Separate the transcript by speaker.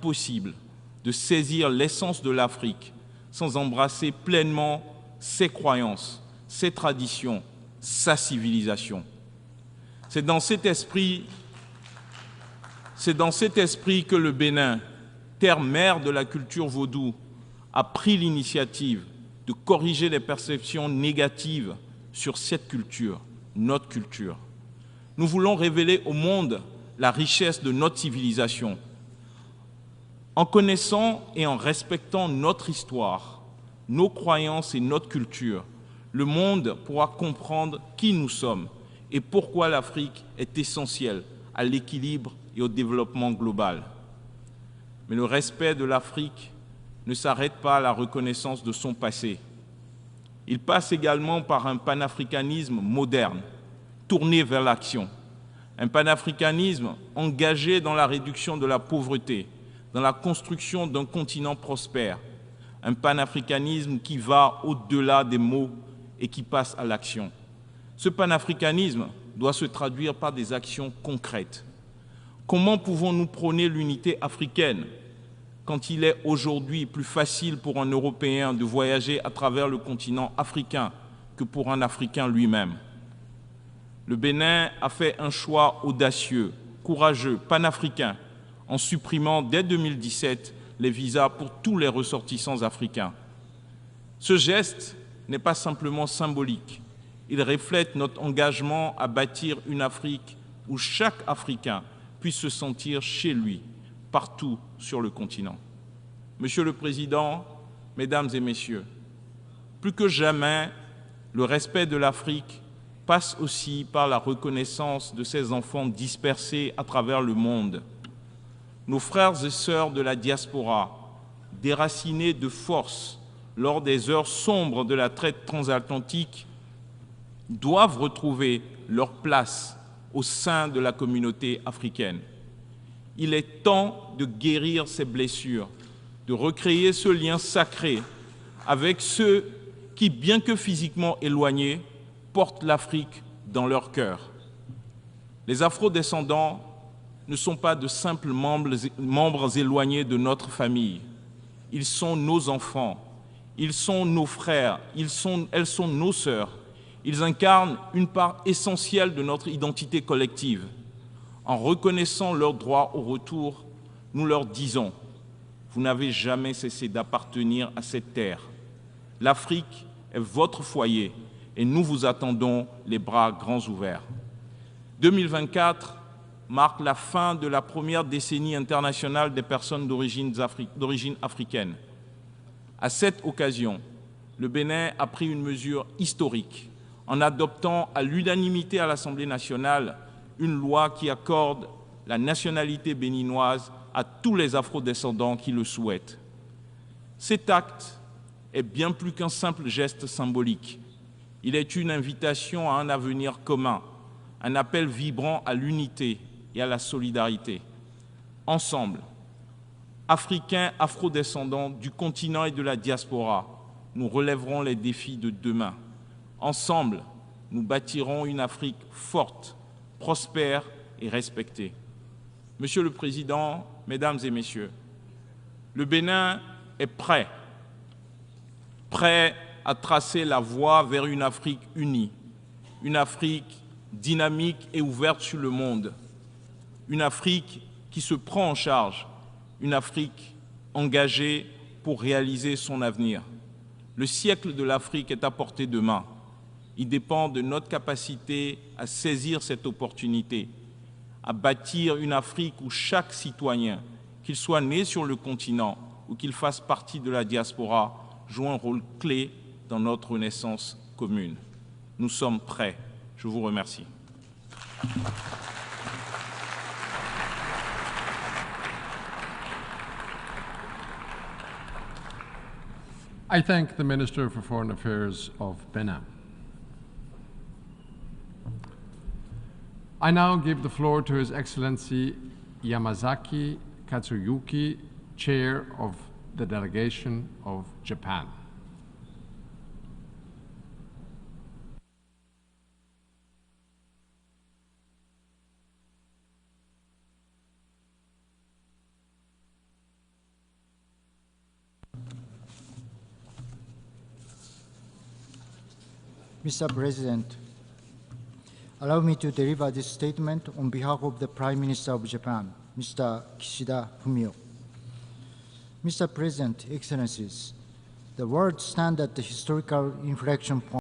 Speaker 1: possible de saisir l'essence de l'Afrique sans embrasser pleinement ses croyances, ses traditions, sa civilisation. C'est dans cet esprit que le Bénin, terre-mère de la culture vaudou, a pris l'initiative de corriger les perceptions négatives sur cette culture, notre culture. Nous voulons révéler au monde la richesse de notre civilisation. En connaissant et en respectant notre histoire, nos croyances et notre culture, le monde pourra comprendre qui nous sommes et pourquoi l'Afrique est essentielle à l'équilibre et au développement global. Mais le respect de l'Afrique ne s'arrête pas à la reconnaissance de son passé. Il passe également par un panafricanisme moderne, tourné vers l'action. Un panafricanisme engagé dans la réduction de la pauvreté, dans la construction d'un continent prospère. Un panafricanisme qui va au-delà des mots et qui passe à l'action. Ce panafricanisme doit se traduire par des actions concrètes. Comment pouvons-nous prôner l'unité africaine quand il est aujourd'hui plus facile pour un Européen de voyager à travers le continent africain que pour un Africain lui-même? Le Bénin a fait un choix audacieux, courageux, panafricain, en supprimant dès 2017 les visas pour tous les ressortissants africains. Ce geste n'est pas simplement symbolique, il reflète notre engagement à bâtir une Afrique où chaque Africain puisse se sentir chez lui, partout sur le continent. Monsieur le Président, Mesdames et Messieurs, plus que jamais, le respect de l'Afrique passe aussi par la reconnaissance de ces enfants dispersés à travers le monde. Nos frères et sœurs de la diaspora, déracinés de force lors des heures sombres de la traite transatlantique, doivent retrouver leur place au sein de la communauté africaine. Il est temps de guérir ces blessures, de recréer ce lien sacré avec ceux qui, bien que physiquement éloignés, portent l'Afrique dans leur cœur. Les Afro-descendants ne sont pas de simples membres éloignés de notre famille. Ils sont nos enfants, ils sont nos frères, elles sont nos sœurs. Ils incarnent une part essentielle de notre identité collective. En reconnaissant leur droit au retour, nous leur disons « Vous n'avez jamais cessé d'appartenir à cette terre. L'Afrique est votre foyer et nous vous attendons les bras grands ouverts. » 2024 marque la fin de la première décennie internationale des personnes d'origine africaine. À cette occasion, le Bénin a pris une mesure historique en adoptant à l'unanimité à l'Assemblée nationale une loi qui accorde la nationalité béninoise à tous les afrodescendants qui le souhaitent. Cet acte est bien plus qu'un simple geste symbolique. Il est une invitation à un avenir commun, un appel vibrant à l'unité et à la solidarité. Ensemble, Africains, afrodescendants du continent et de la diaspora, nous relèverons les défis de demain. Ensemble, nous bâtirons une Afrique forte, prospère et respectée. Monsieur le Président, Mesdames et Messieurs, le Bénin est prêt à tracer la voie vers une Afrique unie, une Afrique dynamique et ouverte sur le monde, une Afrique qui se prend en charge, une Afrique engagée pour réaliser son avenir. Le siècle de l'Afrique est à portée de main. Il dépend de notre capacité à saisir cette opportunité, à bâtir une Afrique où chaque citoyen, qu'il soit né sur le continent ou qu'il fasse partie de la diaspora, joue un rôle clé dans notre renaissance commune. Nous sommes prêts. Je vous remercie.
Speaker 2: I thank the Minister for Foreign Affairs of Benin. I now give the floor to His Excellency Yamazaki Katsuyuki, Chair of the Delegation of Japan.
Speaker 3: Mr. President, allow me to deliver this statement on behalf of the Prime Minister of Japan, Mr. Kishida Fumio. Mr. President, Excellencies, the world stands at the historical inflection point